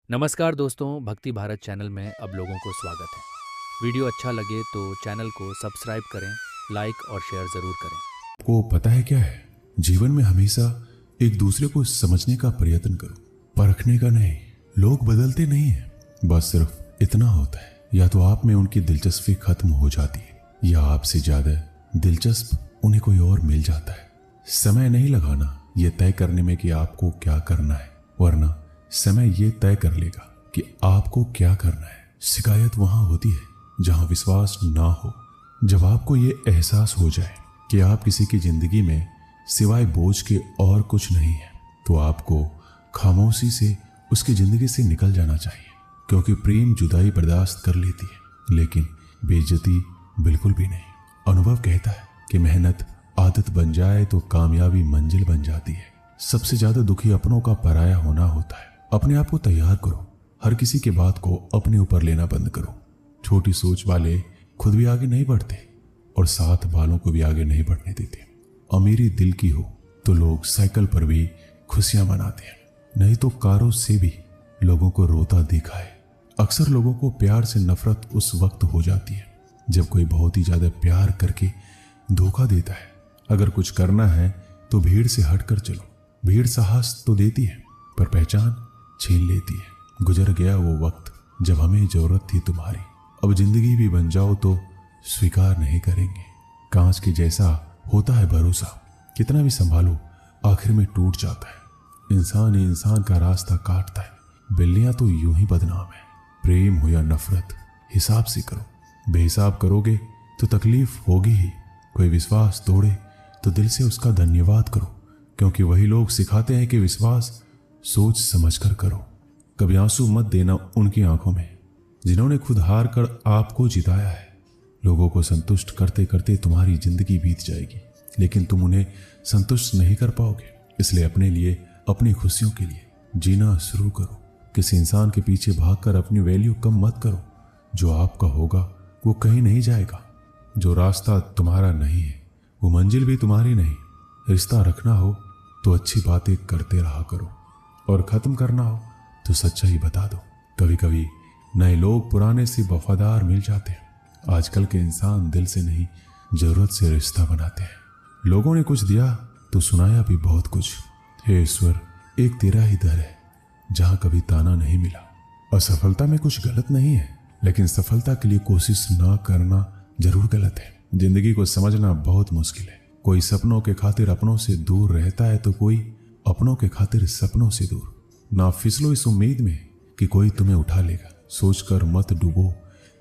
नमस्कार दोस्तों, भक्ति भारत चैनल में अब लोगों को स्वागत है। वीडियो अच्छा लगे तो चैनल को सब्सक्राइब करें, लाइक और शेयर ज़रूर करें। को पता है क्या है, जीवन में हमेशा एक दूसरे को समझने का प्रयत्न करो, परखने का नहीं। लोग बदलते नहीं हैं, बस सिर्फ इतना होता है, या तो आप में उनकी दिलचस्पी खत्म हो जाती है या आपसे ज्यादा दिलचस्प उन्हें कोई और मिल जाता है। समय नहीं लगाना ये तय करने में कि आपको क्या करना है, वरना समय ये तय कर लेगा कि आपको क्या करना है। शिकायत वहां होती है जहां विश्वास ना हो। जब आपको ये एहसास हो जाए कि आप किसी की जिंदगी में सिवाय बोझ के और कुछ नहीं है, तो आपको खामोशी से उसकी जिंदगी से निकल जाना चाहिए, क्योंकि प्रेम जुदाई बर्दाश्त कर लेती है लेकिन बेइज्जती बिल्कुल भी नहीं। अनुभव कहता है कि मेहनत आदत बन जाए तो कामयाबी मंजिल बन जाती है। सबसे ज्यादा दुखी अपनों का पराया होना होता है। अपने आप को तैयार करो, हर किसी के बात को अपने ऊपर लेना बंद करो। छोटी सोच वाले खुद भी आगे नहीं बढ़ते और साथ वालों को भी आगे नहीं बढ़ने देते। अमीरी दिल की हो तो लोग साइकिल पर भी खुशियां मनाते हैं, नहीं तो कारों से भी लोगों को रोता देखा है। अक्सर लोगों को प्यार से नफरत उस वक्त हो जाती है जब कोई बहुत ही ज्यादा प्यार करके धोखा देता है। अगर कुछ करना है तो भीड़ से हटकर चलो। भीड़ साहस तो देती है पर पहचान छीन लेती है। गुजर गया वो वक्त जब हमें जरूरत थी तुम्हारी, अब जिंदगी भी बन जाओ तो स्वीकार नहीं करेंगे। कांच के जैसा होता है भरोसा, कितना भी संभालो आखिर में टूट जाता है। इंसान ही इंसान का रास्ता काटता है। बिल्लियां तो यूं ही बदनाम है। प्रेम हो या नफरत, हिसाब से करो। बेहिसाब करोगे तो तकलीफ होगी ही। कोई विश्वास तोड़े तो दिल से उसका धन्यवाद करो, क्योंकि वही लोग सिखाते हैं कि विश्वास सोच समझकर करो। कभी आंसू मत देना उनकी आंखों में जिन्होंने खुद हार कर आपको जिताया है। लोगों को संतुष्ट करते करते तुम्हारी जिंदगी बीत जाएगी, लेकिन तुम उन्हें संतुष्ट नहीं कर पाओगे। इसलिए अपने लिए, अपनी खुशियों के लिए जीना शुरू करो। किसी इंसान के पीछे भागकर अपनी वैल्यू कम मत करो। जो आपका होगा वो कहीं नहीं जाएगा। जो रास्ता तुम्हारा नहीं है वो मंजिल भी तुम्हारी नहीं। रिश्ता रखना हो तो अच्छी बातें करते रहा करो, और खत्म करना हो तो सच्चाई बता दो। कभी कभी नए लोग पुराने से वफादार मिल जाते हैं। आजकल के इंसान दिल से नहीं, जरूरत से रिश्ता बनाते हैं। लोगों ने कुछ दिया तो सुनाया भी बहुत कुछ। हे ईश्वर, एक तेरा ही दर है जहां कभी ताना नहीं मिला। असफलता में कुछ गलत नहीं है, लेकिन सफलता के लिए कोशिश ना करना जरूर गलत है। जिंदगी को समझना बहुत मुश्किल है। कोई सपनों के खातिर अपनों से दूर रहता है तो कोई अपनों के खातिर सपनों से दूर। ना फिसलो इस उम्मीद में कि कोई तुम्हें उठा लेगा। सोचकर मत डूबो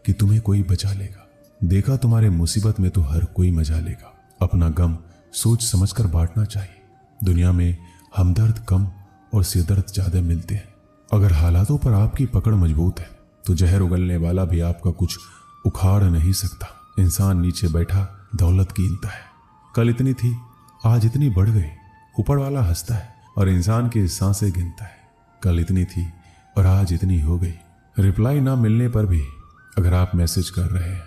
कि तुम्हें कोई बचा लेगा। देखा तुम्हारे मुसीबत में तो हर कोई मजा लेगा। अपना गम सोच समझकर बांटना चाहिए। दुनिया में हमदर्द कम और सिरदर्द ज्यादा मिलते हैं। अगर हालातों पर आपकी पकड़ मजबूत है तो जहर उगलने वाला भी आपका कुछ उखाड़ नहीं सकता। इंसान नीचे बैठा दौलत गिनता है। कल इतनी थी, आज इतनी बढ़ गई। ऊपर वाला हंसता है और इंसान की सांसें गिनता है। कल इतनी थी और आज इतनी हो गई। रिप्लाई ना मिलने पर भी अगर आप मैसेज कर रहे हैं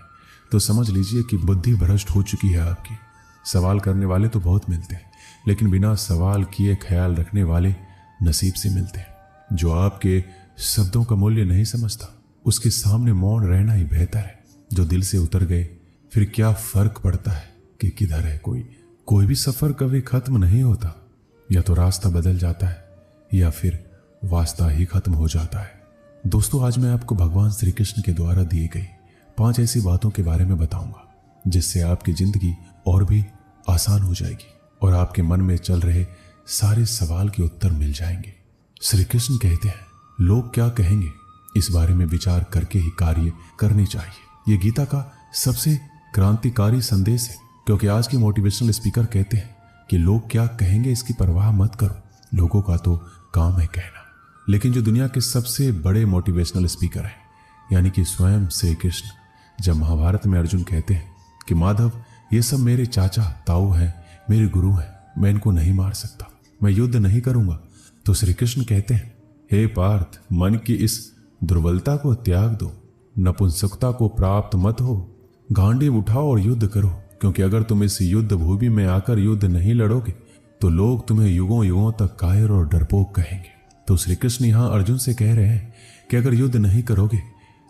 तो समझ लीजिए कि बुद्धि भ्रष्ट हो चुकी है आपकी। सवाल करने वाले तो बहुत मिलते हैं, लेकिन बिना सवाल किए ख्याल रखने वाले नसीब से मिलते हैं। जो आपके शब्दों का मूल्य नहीं समझता उसके सामने मौन रहना ही बेहतर है। जो दिल से उतर गए फिर क्या फर्क पड़ता है कि किधर है कोई भी सफर कभी खत्म नहीं होता। या तो रास्ता बदल जाता है या फिर वास्ता ही खत्म हो जाता है। दोस्तों, आज मैं आपको भगवान श्री कृष्ण के द्वारा दी गई 5 ऐसी बातों के बारे में बताऊंगा जिससे आपकी जिंदगी और भी आसान हो जाएगी और आपके मन में चल रहे सारे सवाल के उत्तर मिल जाएंगे। श्री कृष्ण कहते हैं, लोग क्या कहेंगे इस बारे में विचार करके ही कार्य करने चाहिए। ये गीता का सबसे क्रांतिकारी संदेश है, क्योंकि आज के मोटिवेशनल स्पीकर कहते हैं कि लोग क्या कहेंगे इसकी परवाह मत करो। लोगों का तो काम है कहना। लेकिन जो दुनिया के सबसे बड़े मोटिवेशनल स्पीकर हैं, यानी कि स्वयं श्री कृष्ण, जब महाभारत में अर्जुन कहते हैं कि माधव, ये सब मेरे चाचा ताऊ हैं, मेरे गुरु हैं, मैं इनको नहीं मार सकता, मैं युद्ध नहीं करूंगा, तो श्री कृष्ण कहते हैं, हे पार्थ, मन की इस दुर्बलता को त्याग दो, नपुंसकता को प्राप्त मत हो, गांडीव उठाओ और युद्ध करो, क्योंकि अगर तुम इस युद्ध भूमि में आकर युद्ध नहीं लड़ोगे तो लोग तुम्हें युगों युगों तक कायर और डरपोक कहेंगे। तो श्री कृष्ण यहाँ अर्जुन से कह रहे हैं कि अगर युद्ध नहीं करोगे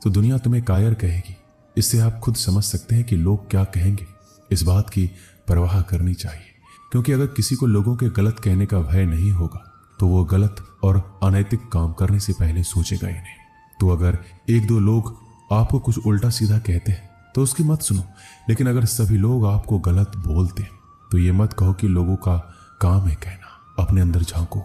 तो दुनिया तुम्हें कायर कहेगी। इससे आप खुद समझ सकते हैं कि लोग क्या कहेंगे। इस बात की परवाह करनी चाहिए, क्योंकि अगर किसी को लोगों के गलत कहने का भय नहीं होगा तो वो गलत और अनैतिक काम करने से पहले सोचेगा ही नहीं। तो अगर एक दो लोग आपको कुछ उल्टा सीधा कहते हैं तो उसकी मत सुनो, लेकिन अगर सभी लोग आपको गलत बोलते हैं तो ये मत कहो कि लोगों का काम है कहना। अपने अंदर झांको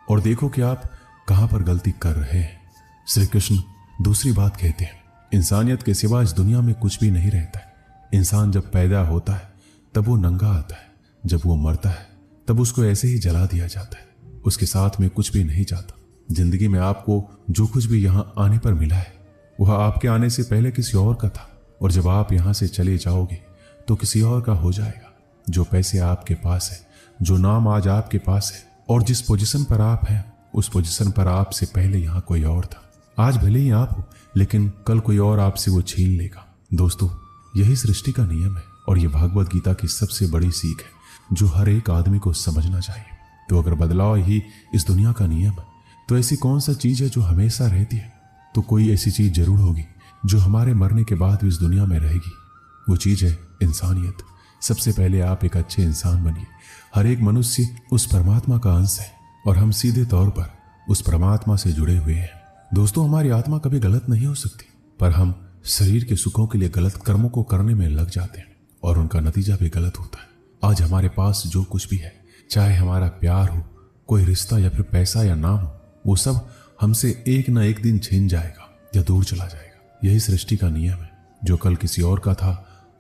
और देखो कि आप कहां पर गलती कर रहे हैं। श्री कृष्ण दूसरी बात कहते हैं, इंसानियत के सिवा इस दुनिया में कुछ भी नहीं रहता है। इंसान जब पैदा होता है तब वो नंगा आता है, जब वो मरता है तब उसको ऐसे ही जला दिया जाता है, उसके साथ में कुछ भी नहीं जाता। जिंदगी में आपको जो कुछ भी यहाँ आने पर मिला है वह आपके आने से पहले किसी और का था, और जब आप यहाँ से चले जाओगे तो किसी और का हो जाएगा। जो पैसे आपके पास है, जो नाम आज आपके पास है और जिस पोजीशन पर आप हैं, उस पोजीशन पर आपसे पहले यहाँ कोई और था। आज भले ही आप हो, लेकिन कल कोई और आपसे वो छीन लेगा। दोस्तों, यही सृष्टि का नियम है और ये भागवत गीता की सबसे बड़ी सीख है जो हर एक आदमी को समझना चाहिए। तो अगर बदलाव ही इस दुनिया का नियम है तो ऐसी कौन सा चीज है जो हमेशा रहती है? तो कोई ऐसी चीज जरूर होगी जो हमारे मरने के बाद भी इस दुनिया में रहेगी। वो चीज है इंसानियत। सबसे पहले आप एक अच्छे इंसान बनिए। हर एक मनुष्य उस परमात्मा का अंश है और हम सीधे तौर पर उस परमात्मा से जुड़े हुए हैं। दोस्तों, हमारी आत्मा कभी गलत नहीं हो सकती, पर हम शरीर के सुखों के लिए गलत कर्मों को करने में लग जाते हैं और उनका नतीजा भी गलत होता है। आज हमारे पास जो कुछ भी है, चाहे हमारा प्यार हो, कोई रिश्ता या फिर पैसा या नाम हो, वो सब हमसे एक ना एक दिन छिन जाएगा या दूर चला जाएगा। यही सृष्टि का नियम है। जो कल किसी और का था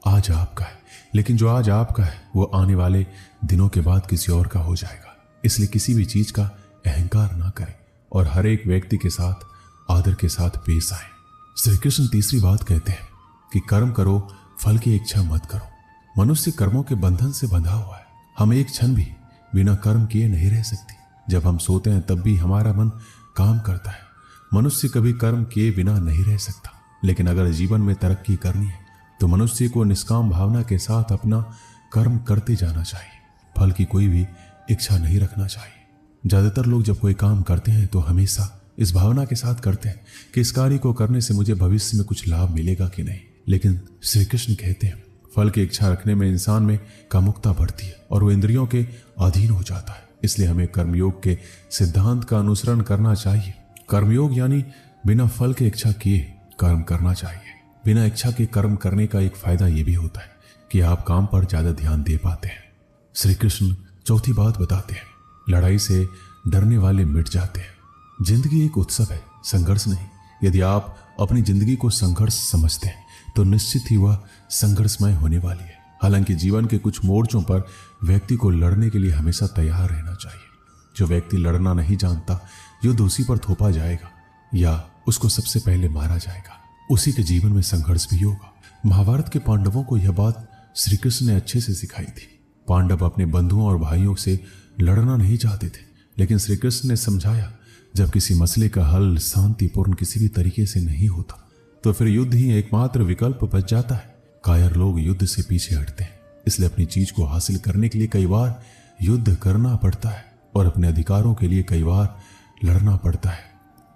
आज आपका है, लेकिन जो आज आपका है वो आने वाले दिनों के बाद किसी और का हो जाएगा। इसलिए किसी भी चीज का अहंकार ना करें और हर एक व्यक्ति के साथ आदर के साथ पेश आए। श्री कृष्ण तीसरी बात कहते हैं कि कर्म करो, फल की इच्छा मत करो। मनुष्य कर्मों के बंधन से बंधा हुआ है। हम एक क्षण भी बिना कर्म किए नहीं रह सकते। जब हम सोते हैं तब भी हमारा मन काम करता है। मनुष्य कभी कर्म किए बिना नहीं रह सकता, लेकिन अगर जीवन में तरक्की करनी है तो मनुष्य को निष्काम भावना के साथ अपना कर्म करते जाना चाहिए। फल की कोई भी इच्छा नहीं रखना चाहिए। ज्यादातर लोग जब कोई काम करते हैं तो हमेशा इस भावना के साथ करते हैं कि इस कार्य को करने से मुझे भविष्य में कुछ लाभ मिलेगा कि नहीं। लेकिन श्री कृष्ण कहते हैं फल की इच्छा रखने में इंसान में कामुकता बढ़ती है और वो इंद्रियों के अधीन हो जाता है। इसलिए हमें कर्मयोग के सिद्धांत का अनुसरण करना चाहिए। कर्मयोग यानी बिना फल के इच्छा किए कर्म करना चाहिए। बिना इच्छा के कर्म करने का एक फायदा यह भी होता है कि आप काम पर ज्यादा ध्यान दे पाते हैं। श्री कृष्ण चौथी बात बताते हैं, लड़ाई से डरने वाले मिट जाते हैं। जिंदगी एक उत्सव है, संघर्ष नहीं। यदि आप अपनी जिंदगी को संघर्ष समझते हैं तो निश्चित ही वह संघर्षमय होने वाली है। हालांकि जीवन के कुछ मोर्चों पर व्यक्ति को लड़ने के लिए हमेशा तैयार रहना चाहिए। जो व्यक्ति लड़ना नहीं जानता, युद्ध उसी पर थोपा जाएगा या उसको सबसे पहले मारा जाएगा। उसी के जीवन में संघर्ष भी होगा। महाभारत के पांडवों को यह बात श्री कृष्ण ने अच्छे से सिखाई थी। पांडव अपने बंधुओं और भाइयों से लड़ना नहीं चाहते थे, लेकिन श्री कृष्ण ने समझाया जब किसी मसले का हल शांतिपूर्ण किसी भी तरीके से नहीं होता तो फिर युद्ध ही एकमात्र विकल्प बच जाता है। कायर लोग युद्ध से पीछे हटते हैं, इसलिए अपनी चीज को हासिल करने के लिए कई बार युद्ध करना पड़ता है और अपने अधिकारों के लिए कई बार लड़ना पड़ता है।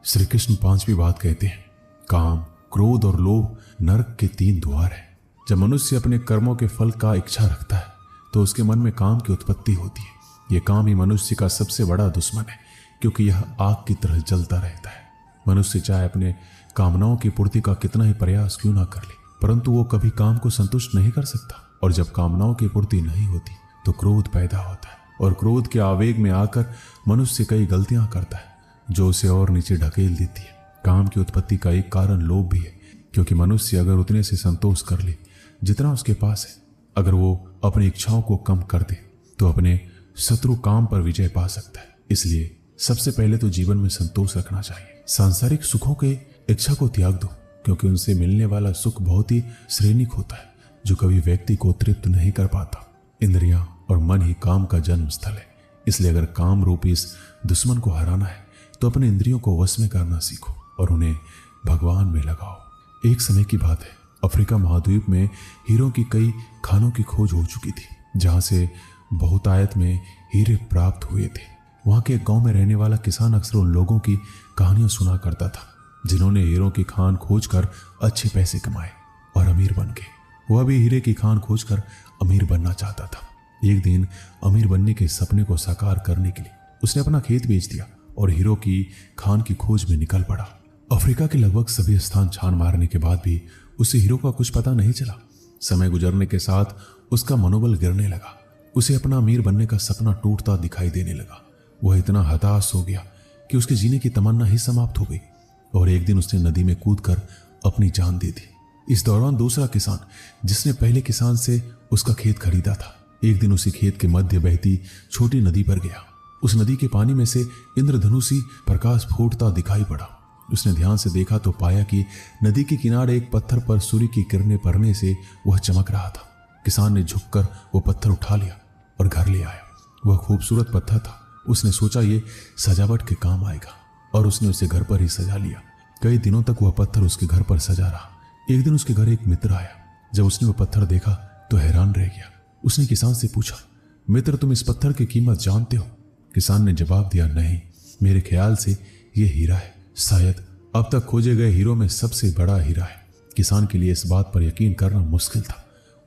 श्री कृष्ण पांचवी बात कहते हैं, काम, क्रोध और लोभ नरक के 3 द्वार हैं। जब मनुष्य अपने कर्मों के फल का इच्छा रखता है तो उसके मन में काम की उत्पत्ति होती है। यह काम ही मनुष्य का सबसे बड़ा दुश्मन है, क्योंकि यह आग की तरह जलता रहता है। मनुष्य चाहे अपने कामनाओं की पूर्ति का कितना ही प्रयास क्यों ना कर ले, परंतु वो कभी काम को संतुष्ट नहीं कर सकता। और जब कामनाओं की पूर्ति नहीं होती तो क्रोध पैदा होता है और क्रोध के आवेग में आकर मनुष्य कई गलतियां करता है जो उसे और नीचे ढकेल देती है। काम की उत्पत्ति का एक कारण लोभ भी है, क्योंकि मनुष्य अगर उतने से संतोष कर ले जितना उसके पास है, अगर वो अपनी इच्छाओं को कम कर दे तो अपने शत्रु काम पर विजय पा सकता है। इसलिए सबसे पहले तो जीवन में संतोष रखना चाहिए। सांसारिक सुखों के इच्छा को त्याग दो, क्योंकि उनसे मिलने वाला सुख बहुत ही श्रेणिक होता है जो कभी व्यक्ति को तृप्त नहीं कर पाता। इंद्रियां और मन ही काम का जन्म स्थल है। इसलिए अगर काम रूपी इस दुश्मन को हराना है तो अपने इंद्रियों को वश में करना सीखो और उन्हें भगवान में लगाओ। एक समय की बात है, अफ्रीका महाद्वीप में हीरों की कई खानों की खोज हो चुकी थी, जहां से बहुतायत में हीरे प्राप्त हुए थे। वहां के एक गांव में रहने वाला किसान अक्सर उन लोगों की कहानियां सुना करता था जिन्होंने हीरों की खान खोजकर अच्छे पैसे कमाए और अमीर बन गए। वह भी हीरे की खान खोजकर अमीर बनना चाहता था। एक दिन अमीर बनने के सपने को साकार करने के लिए उसने अपना खेत बेच दिया और हीरो की खान की खोज में निकल पड़ा। अफ्रीका के लगभग सभी स्थान छान मारने के बाद भी उसे हीरो का कुछ पता नहीं चला। समय गुजरने के साथ उसका मनोबल गिरने लगा। उसे अपना अमीर बनने का सपना टूटता दिखाई देने लगा। वह इतना हताश हो गया कि उसके जीने की तमन्ना ही समाप्त हो गई और एक दिन उसने नदी में कूदकर अपनी जान दे दी। इस दौरान दूसरा किसान, जिसने पहले किसान से उसका खेत खरीदा था, एक दिन उसी खेत के मध्य बहती छोटी नदी पर गया। उस नदी के पानी में से इंद्रधनुषी प्रकाश फूटता दिखाई पड़ा। उसने ध्यान से देखा तो पाया कि नदी के किनारे एक पत्थर पर सूर्य की किरणें पड़ने से वह चमक रहा था। किसान ने झुककर वो पत्थर उठा लिया और घर ले आया। वह खूबसूरत पत्थर था। उसने सोचा ये सजावट के काम आएगा और उसने उसे घर पर ही सजा लिया। कई दिनों तक वह पत्थर उसके घर पर सजा रहा। एक दिन उसके घर एक मित्र आया। जब उसने वह पत्थर देखा तो हैरान रह गया। उसने किसान से पूछा, मित्र, तुम इस पत्थर की कीमत जानते हो? किसान ने जवाब दिया, नहीं, मेरे ख्याल से यह हीरा है, शायद अब तक खोजे गए हीरो में सबसे बड़ा हीरा है। किसान के लिए इस बात पर यकीन करना मुश्किल था।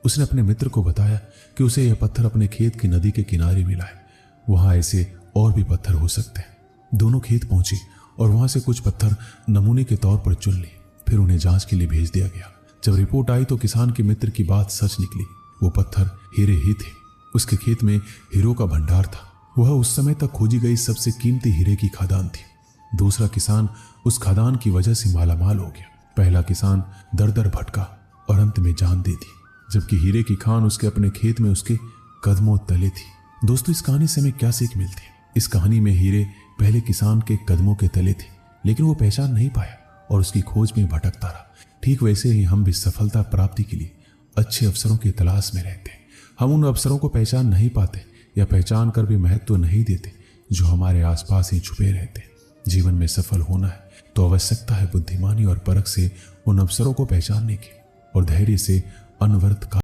उसने अपने मित्र को बताया कि उसे यह पत्थर अपने खेत की नदी के किनारे मिला है। वहां ऐसे और भी पत्थर हो सकते हैं। दोनों खेत पहुंचे और वहां से कुछ पत्थर नमूने के तौर पर चुन लिए। फिर उन्हें जांच के लिए भेज दिया गया। जब रिपोर्ट आई तो किसान के मित्र की बात सच निकली। वो पत्थर हीरे ही थे। उसके खेत में हीरो का भंडार था। वह उस समय तक खोजी गई सबसे कीमती हीरे की खदान थी। दूसरा किसान उस खदान की वजह से मालामाल हो गया। पहला किसान दर दर भटका और अंत में जान दे दी, जबकि हीरे की खान उसके अपने खेत में उसके कदमों तले थी। दोस्तों, इस कहानी से हमें क्या सीख मिलती है? इस कहानी में हीरे पहले किसान के कदमों के तले थे, लेकिन वो पहचान नहीं पाया और उसकी खोज में भटकता रहा। ठीक वैसे ही हम भी सफलता प्राप्ति के लिए अच्छे अवसरों की तलाश में रहते हैं। हम उन अवसरों को पहचान नहीं पाते या पहचान कर भी महत्व नहीं देते जो हमारे आसपास ही छुपे रहते हैं। जीवन में सफल होना है तो आवश्यकता है बुद्धिमानी और परख से उन अवसरों को पहचानने की और धैर्य से अनवरत